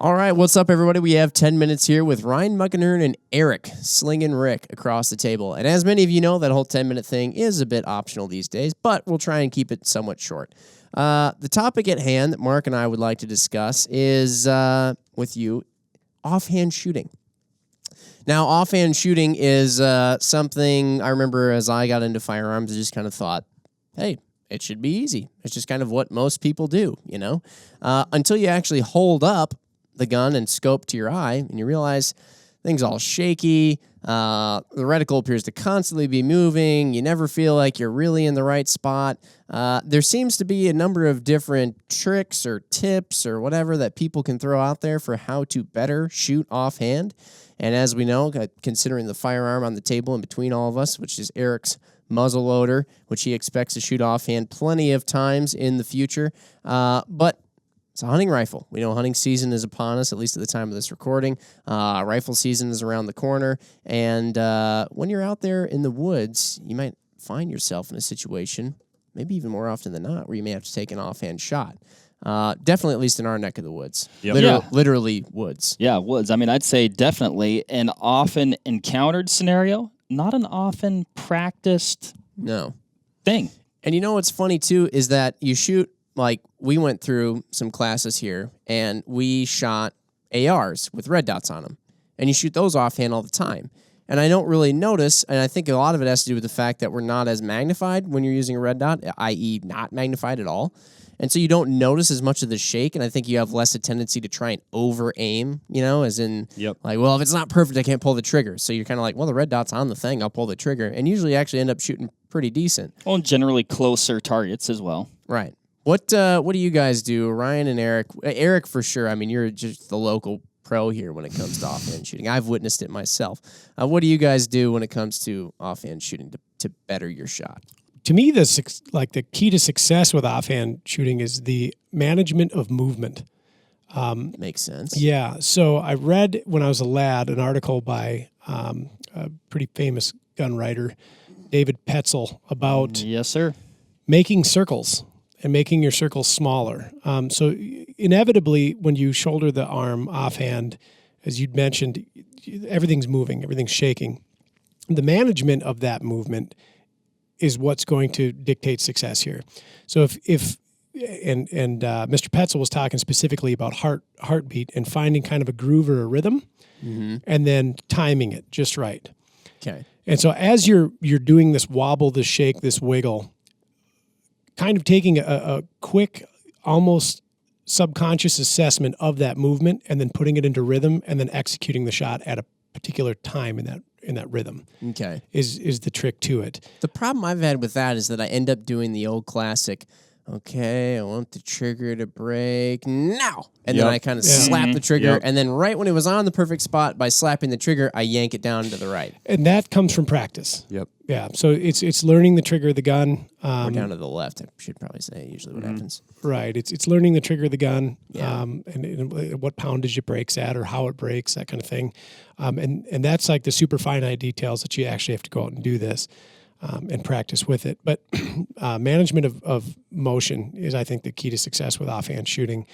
All right, what's up, everybody? We have 10 minutes here with Ryan Muckenhirn and Erik slinging Rick across the table. And as many of you know, that whole 10-minute thing is a bit optional these days, but we'll try and keep it somewhat short. The topic at hand that Mark and I would like to discuss is, with you, offhand shooting. Now, offhand shooting is something I remember as I got into firearms, I just kind of thought, hey, it should be easy. It's just kind of what most people do, you know, until you actually hold up the gun and scope to your eye and you realize things all shaky. The reticle appears to constantly be moving. You never feel like you're really in the right spot. There seems to be a number of different tricks or tips or whatever that people can throw out there for how to better shoot offhand. And as we know, considering the firearm on the table in between all of us, which is Erik's muzzle loader, which he expects to shoot offhand plenty of times in the future. But it's a hunting rifle. We know hunting season is upon us, at least at the time of this recording. Rifle season is around the corner. And when you're out there in the woods, you might find yourself in a situation, maybe even more often than not, where you may have to take an offhand shot. Definitely, at least in our neck of the woods. Yep. Literally woods. Yeah, woods. I mean, I'd say definitely an often encountered scenario, not an often practiced thing. And you know what's funny, too, is that you shoot, like, we went through some classes here, and we shot ARs with red dots on them. And you shoot those offhand all the time. And I don't really notice, and I think a lot of it has to do with the fact that we're not as magnified when you're using a red dot, i.e. not magnified at all. And so you don't notice as much of the shake, and I think you have less a tendency to try and over-aim, you know, as in, like, well, if it's not perfect, I can't pull the trigger. So you're kind of like, well, the red dot's on the thing, I'll pull the trigger. And usually actually end up shooting pretty decent. Well, and generally closer targets as well. Right. What do you guys do, Ryan and Erik? Erik, for sure. I mean, you're just the local pro here when it comes to offhand shooting. I've witnessed it myself. What do you guys do when it comes to offhand shooting to better your shot? To me, the key to success with offhand shooting is the management of movement. Makes sense. Yeah. So I read when I was a lad an article by a pretty famous gun writer, David Petzel, about making circles and making your circles smaller. So inevitably, when you shoulder the arm offhand, as you'd mentioned, everything's moving, everything's shaking. The management of that movement is what's going to dictate success here. So if Mr. Petzel was talking specifically about heartbeat and finding kind of a groove or a rhythm, and then timing it just right. Okay. And so as you're doing this wobble, this shake, this wiggle, kind of taking a quick, almost subconscious assessment of that movement and then putting it into rhythm and then executing the shot at a particular time in that rhythm. Okay. Is the trick to it. The problem I've had with that is that I end up doing the old classic, okay, I want the trigger to break now. And then I kind of slap the trigger, and then right when it was on the perfect spot, by slapping the trigger, I yank it down to the right. And that comes from practice. Yep. Yeah, so it's learning the trigger of the gun. Or down to the left, I should probably say, usually what happens. Right, it's learning the trigger of the gun, and what poundage it breaks at, or how it breaks, that kind of thing. And that's like the super finite details that you actually have to go out and do this. And practice with it. But management of motion is, I think, the key to success with offhand shooting.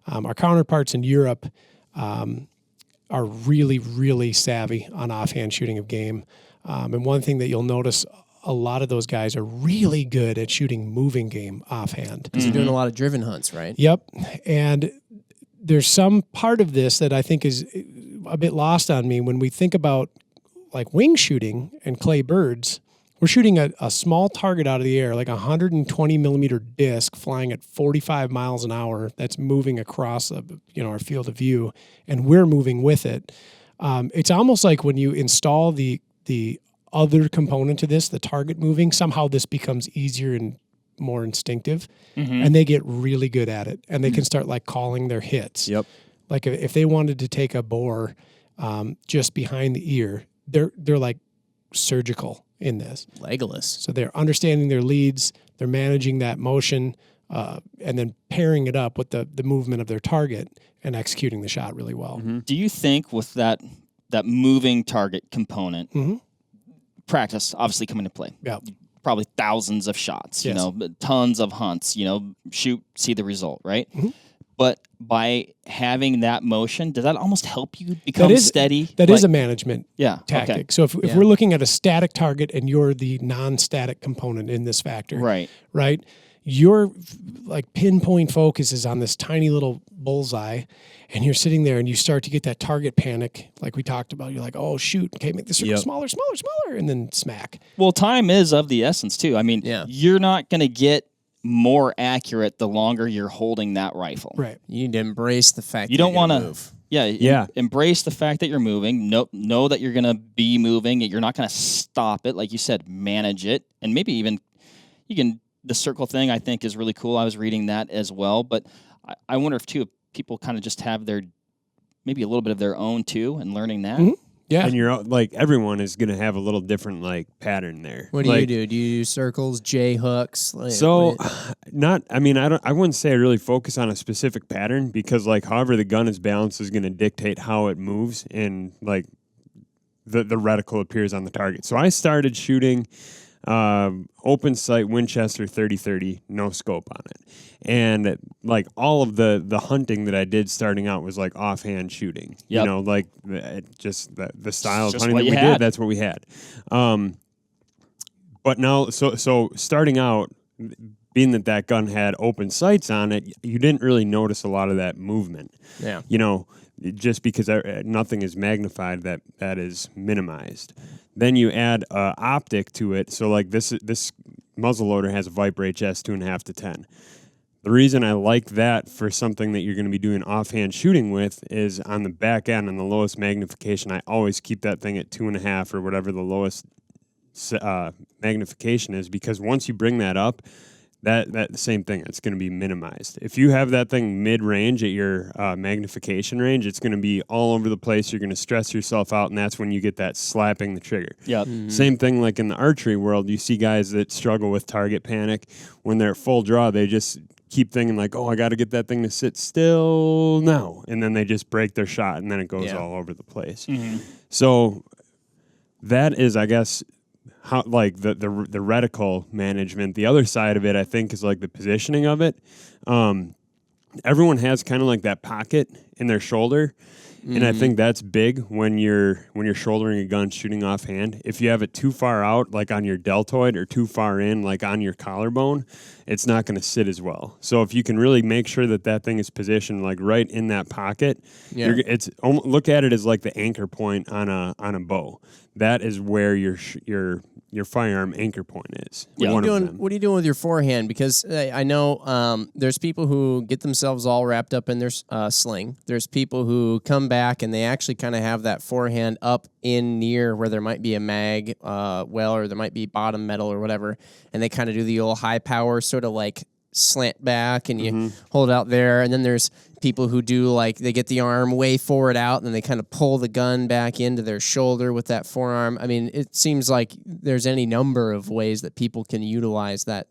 Our counterparts in Europe are really, really savvy on offhand shooting of game. And one thing that you'll notice, a lot of those guys are really good at shooting moving game offhand. Because they're doing a lot of driven hunts, right? Yep. And there's some part of this that I think is a bit lost on me when we think about like wing shooting and clay birds. We're shooting a small target out of the air, like a 120 millimeter disc flying at 45 miles an hour that's moving across our field of view, and we're moving with it. It's almost like when you install the other component to this, the target moving, somehow this becomes easier and more instinctive, and they get really good at it, and they can start like calling their hits. Yep. Like if they wanted to take a boar just behind the ear, they're like surgical in this. Legolas. So they're understanding their leads, they're managing that motion, and then pairing it up with the movement of their target and executing the shot really well. Do you think with that moving target component, practice obviously come into play? Yeah. Probably thousands of shots, tons of hunts, shoot, see the result, right? But by having that motion, does that almost help you become steady? That is a management tactic. Okay. So if we're looking at a static target and you're the non-static component in this factor, right? Your like pinpoint focus is on this tiny little bullseye, and you're sitting there and you start to get that target panic, like we talked about. You're like, oh shoot, okay, make the circle smaller, and then smack. Well, time is of the essence too. I mean, you're not going to get more accurate the longer you're holding that rifle. Right. You need to embrace the fact you that don't want to move. Embrace the fact that you're moving. Know that you're going to be moving. You're not going to stop it. Like you said, manage it. And maybe even you can, the circle thing I think is really cool. I was reading that as well. But I wonder if people kind of just have maybe a little bit of their own too and learning that. Mm-hmm. Yeah. And you're like, everyone is going to have a little different like pattern there. What do you do? Do you do circles, J hooks? I wouldn't say I really focus on a specific pattern because like however the gun is balanced is going to dictate how it moves and like the reticle appears on the target. So I started shooting open sight Winchester 30-30, no scope on it. And like all of the hunting that I did starting out was like offhand shooting. Yep. You know, like just the style of just hunting that we did, that's what we had. But now, so starting out, being that gun had open sights on it, you didn't really notice a lot of that movement. Yeah. You know, just because nothing is magnified, that is minimized. Then you add optic to it. So like this muzzleloader has a Viper HS 2.5 to 10. The reason I like that for something that you're going to be doing offhand shooting with is on the back end and the lowest magnification. I always keep that thing at 2.5 or whatever the lowest magnification is, because once you bring that up, that same thing, it's going to be minimized. If you have that thing mid-range at your magnification range, it's going to be all over the place. You're going to stress yourself out, and that's when you get that slapping the trigger. Yep. Mm-hmm. Same thing like in the archery world. You see guys that struggle with target panic. When they're at full draw, they just keep thinking like, oh, I got to get that thing to sit still now. And then they just break their shot, and then it goes all over the place. Mm-hmm. So that is, I guess, how like the reticle management. The other side of it, I think, is like the positioning of it. Everyone has kind of like that pocket in their shoulder, and I think that's big when you're shouldering a gun shooting offhand. If you have it too far out, like on your deltoid, or too far in, like on your collarbone, it's not going to sit as well. So if you can really make sure that thing is positioned like right in that pocket, look at it as like the anchor point on a bow. That is where your firearm anchor point is. What are you doing with your forehand? Because I know there's people who get themselves all wrapped up in their sling. There's people who come back and they actually kind of have that forehand up in near where there might be a mag or there might be bottom metal or whatever, and they kind of do the old high power sort of like slant back and you hold it out there. And then there's people who do like they get the arm way forward out and then they kind of pull the gun back into their shoulder with that forearm. I mean, it seems like there's any number of ways that people can utilize that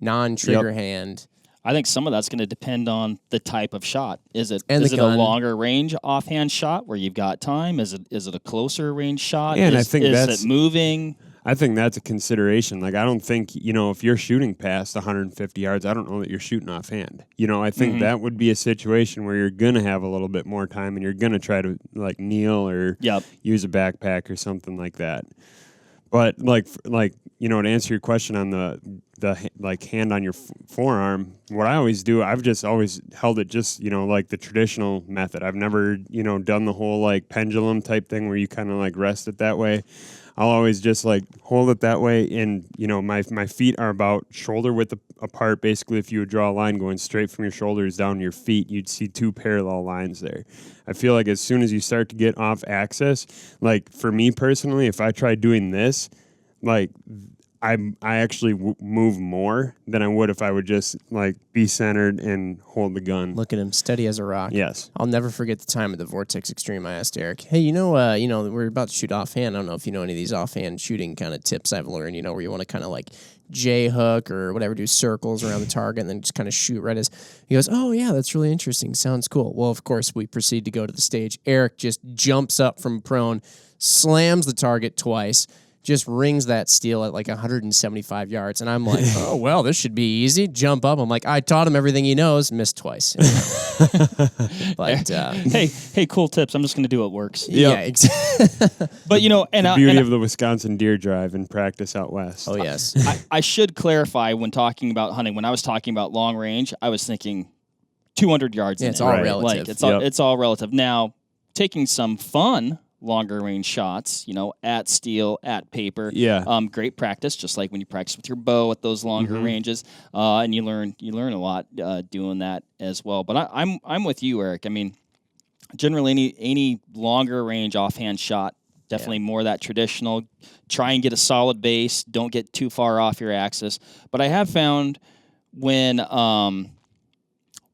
non-trigger hand. I think some of that's going to depend on the type of shot. Is it a longer range offhand shot where you've got time? Is it a closer range shot? Yeah, and is it moving? I think that's a consideration. Like, I don't think, if you're shooting past 150 yards, I don't know that you're shooting offhand. I think that would be a situation where you're going to have a little bit more time and you're going to try to, like, kneel or use a backpack or something like that. But, to answer your question on the hand on your forearm, what I always do, I've just always held it just, like the traditional method. I've never, done the whole, like, pendulum type thing where you kind of, like, rest it that way. I'll always just like hold it that way, and my feet are about shoulder width apart. Basically, if you would draw a line going straight from your shoulders down your feet, you'd see two parallel lines there. I feel like as soon as you start to get off axis, like for me personally, if I try doing this, like I actually move more than I would if I would just like be centered and hold the gun. Look at him, steady as a rock. Yes. I'll never forget the time of the Vortex Extreme. I asked Eric, "Hey, we're about to shoot offhand. I don't know if you know any of these offhand shooting kind of tips I've learned. Where you want to kind of like J hook or whatever, do circles around the target and then just kind of shoot right as." He goes, "Oh yeah, that's really interesting. Sounds cool." Well, of course, we proceed to go to the stage. Eric just jumps up from prone, slams the target twice, just rings that steel at like 175 yards. And I'm like, oh, well, this should be easy. Jump up. I'm like, I taught him everything he knows, missed twice. But hey, cool tips. I'm just going to do what works. yeah, exactly. But, you know, and the beauty of the Wisconsin deer drive and practice out west. Oh, yes. I should clarify when talking about hunting. When I was talking about long range, I was thinking 200 yards. Yeah, it's all relative. Like, it's all relative. Now, taking some fun longer range shots, you know, at steel, at paper. Yeah. Great practice, just like when you practice with your bow at those longer ranges, and you learn a lot doing that as well. But I'm with you, Erik. I mean, generally any longer range offhand shot, definitely more of that traditional. Try and get a solid base. Don't get too far off your axis. But I have found when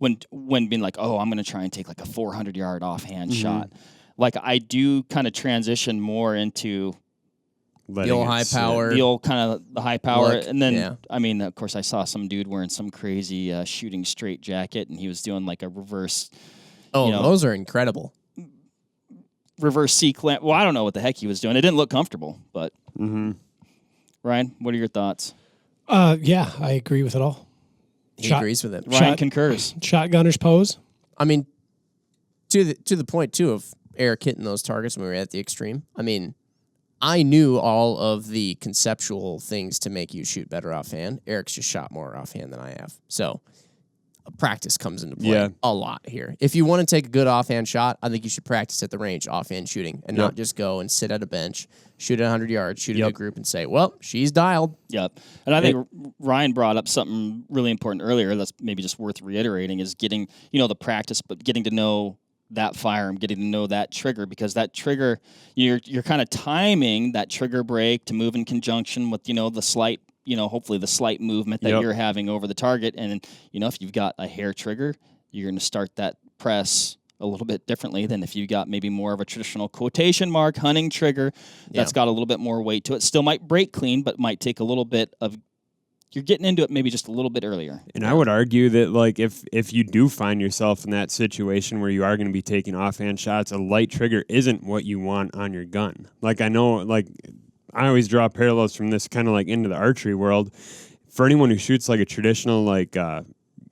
being like, oh, I'm going to try and take like a 400-yard offhand shot. Like I do kind of transition more into the old high power. The old kind of the high power. Look, and then, I mean, of course, I saw some dude wearing some crazy shooting straight jacket, and he was doing like a reverse. Oh, you know, those are incredible. Reverse C-clamp. Well, I don't know what the heck he was doing. It didn't look comfortable, but. Ryan, what are your thoughts? Yeah, I agree with it all. He agrees with it. Ryan concurs. Shotgunner's pose. I mean, to the point, too, of Erik hitting those targets when we were at the Extreme. I mean, I knew all of the conceptual things to make you shoot better offhand. Erik's just shot more offhand than I have. So practice comes into play a lot here. If you want to take a good offhand shot, I think you should practice at the range offhand shooting and not just go and sit at a bench, shoot at 100 yards, shoot at a group and say, well, she's dialed. Yep. And I think Ryan brought up something really important earlier that's maybe just worth reiterating is getting, you know, the practice, but getting to know that firearm, getting to know that trigger, because that trigger, you're kind of timing that trigger break to move in conjunction with, you know, the slight, you know, hopefully the slight movement that you're having over the target. And, you know, if you've got a hair trigger, you're going to start that press a little bit differently than if you got maybe more of a traditional quotation mark hunting trigger that's got a little bit more weight to it. Still might break clean, but might take a little bit of, you're getting into it maybe just a little bit earlier. And I would argue that, like, if you do find yourself in that situation where you are going to be taking offhand shots, a light trigger isn't what you want on your gun. Like, I know, like, I always draw parallels from this kind of like into the archery world. For anyone who shoots like a traditional like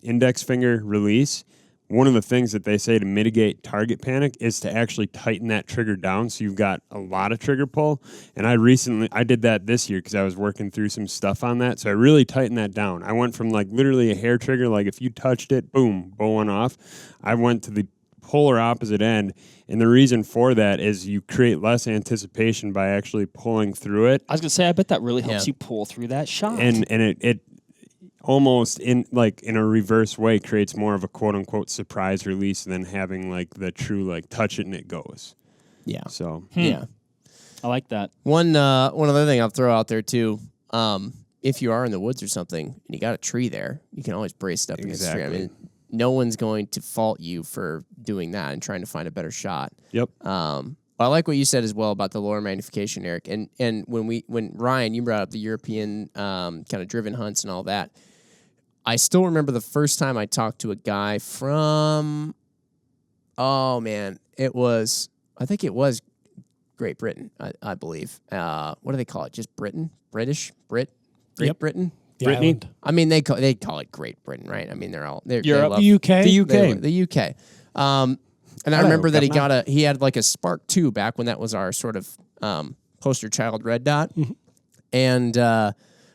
index finger release, one of the things that they say to mitigate target panic is to actually tighten that trigger down so you've got a lot of trigger pull. And I did that this year because I was working through some stuff on that. So I really tightened that down. I went from like literally a hair trigger, like if you touched it, boom, bow went off. I went to the polar opposite end. And the reason for that is you create less anticipation by actually pulling through it. I was going to say, I bet that really helps you pull through that shot. And it almost in a reverse way creates more of a quote unquote surprise release than having like the true like touch it and it goes. Yeah. So yeah. I like that. One other thing I'll throw out there too. If you are in the woods or something and you got a tree there, you can always brace it up against the tree. I mean, no one's going to fault you for doing that and trying to find a better shot. Yep. But I like what you said as well about the lower magnification, Erik. And when Ryan, you brought up the European kind of driven hunts and all that, I still remember the first time I talked to a guy from, I think it was Great Britain, I believe. What do they call it? Just Britain? British? Great Britain? Brittany? I mean, they call it Great Britain, right? I mean, they're Europe, the UK, the UK. And I remember that he had like a Spark 2 back when that was our sort of poster child red dot, and I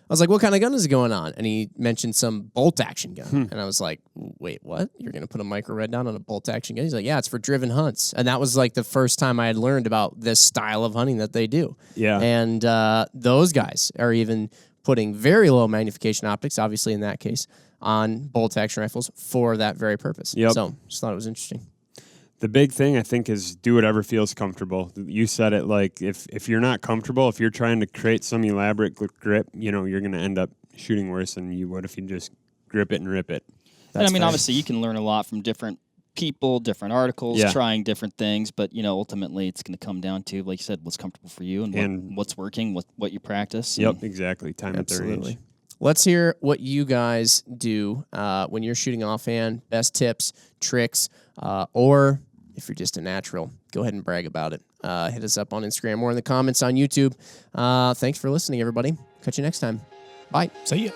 was like, "What kind of gun is going on?" And he mentioned some bolt action gun, and I was like, "Wait, what? You're going to put a micro red dot on a bolt action gun?" He's like, "Yeah, it's for driven hunts," and that was like the first time I had learned about this style of hunting that they do. Yeah, and those guys are even putting very low magnification optics, obviously in that case, on bolt action rifles for that very purpose. Yep. So just thought it was interesting. The big thing, I think, is do whatever feels comfortable. You said it, like, if you're not comfortable, if you're trying to create some elaborate grip, you know, you're going to end up shooting worse than you would if you just grip it and rip it. And I mean, obviously, you can learn a lot from different people, different articles, trying different things, but, you know, ultimately it's going to come down to, like you said, what's comfortable for you and what's working, what you practice. Yep, exactly. Time at the range. Let's hear what you guys do when you're shooting offhand, best tips, tricks, or if you're just a natural, go ahead and brag about it. Hit us up on Instagram or in the comments on YouTube. Thanks for listening, everybody. Catch you next time. Bye. See ya.